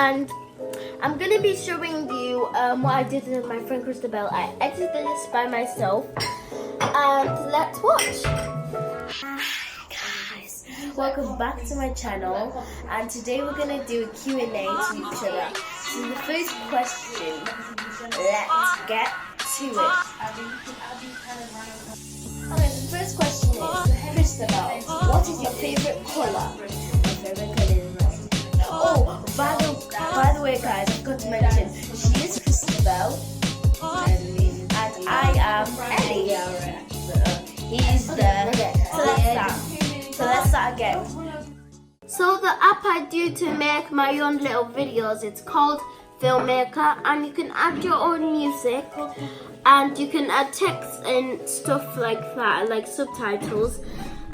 and I'm gonna be showing you what I did with my friend Christabel. I edited this by myself, and let's watch. Hi guys, welcome back to my channel, and today we're gonna do a Q&A to each other. So the first question, let's get to it. Okay, the first question is, Christabel, what is your favorite color? My favorite color is red. Oh, by the way guys, I forgot to mention, she is Christabel, and I am Ellie. He's So let's start again. So the app I do to make my own little videos, it's called Filmmaker, and you can add your own music, and you can add text and stuff like that, like subtitles,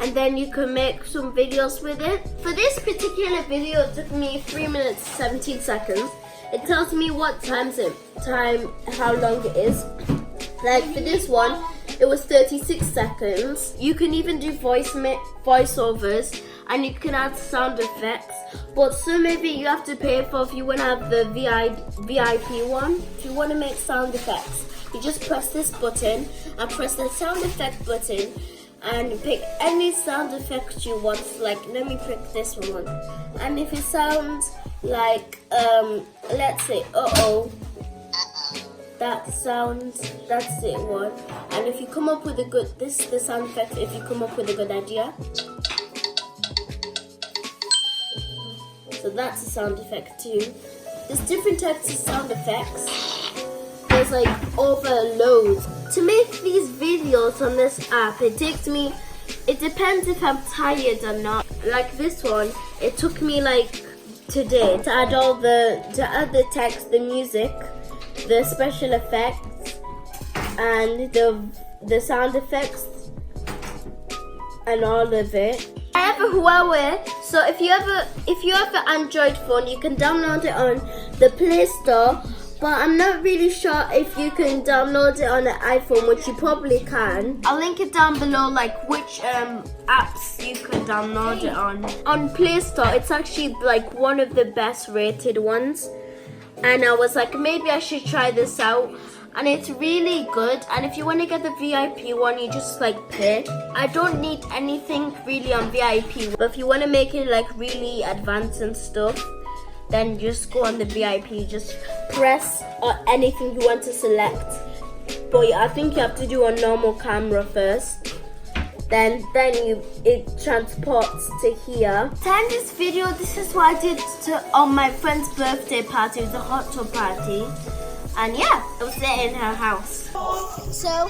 and then you can make some videos with it. For this particular video, it took me 3 minutes 17 seconds. It tells me what how long it is. Like for this one, it was 36 seconds. You can even do voiceovers, and you can add sound effects. But some of it you have to pay for if you want to have the VIP one. If you want to make sound effects, you just press this button and press the sound effect button and pick any sound effect you want. Like, let me pick this one. And if it sounds like, let's say, that's it one. And if you come up with a good, this is the sound effect if you come up with a good idea. So that's a sound effect too. There's different types of sound effects. There's like overloads. To make these videos on this app, it depends if I'm tired or not. Like this one, it took me like today to add the text, the music, the special effects, and the sound effects, and all of it. I have a Huawei, so if you have an Android phone, you can download it on the Play Store. But I'm not really sure if you can download it on an iPhone, which you probably can. I'll link it down below, like which apps you can download it on. On Play Store, it's actually like one of the best rated ones. And I was like, maybe I should try this out. And it's really good. And if you want to get the VIP one, you just like pay. I don't need anything really on VIP. But if you want to make it like really advanced and stuff, then just go on the VIP, just press anything you want to select. But I think you have to do a normal camera first. Then it transports to here. To end this video, this is what I did on my friend's birthday party. It was a hot tub party. And yeah, I was there in her house. So,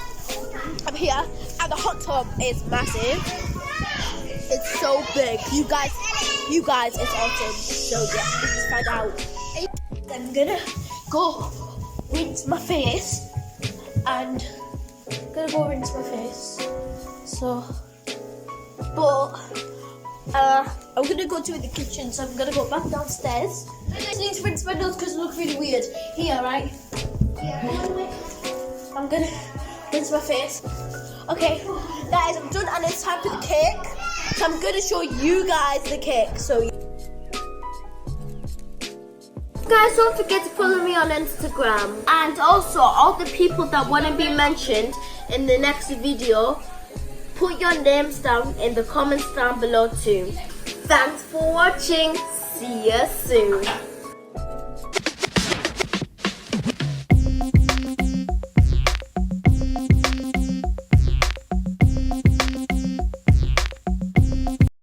I'm here, and the hot tub is massive. It's so big. You guys, it's awesome. So yeah, let's find out. I'm gonna go rinse my face, and So, I'm gonna go to the kitchen, so I'm gonna go back downstairs. I just need to rinse my nose because it looks really weird. Here, right? Yeah. I'm gonna rinse my face. Okay, guys, I'm done, and it's time for the cake. So I'm gonna show you guys the cake. So guys, don't forget to follow me on Instagram. And also, all the people that want to be mentioned in the next video, put your names down in the comments down below too. Thanks for watching. See you soon.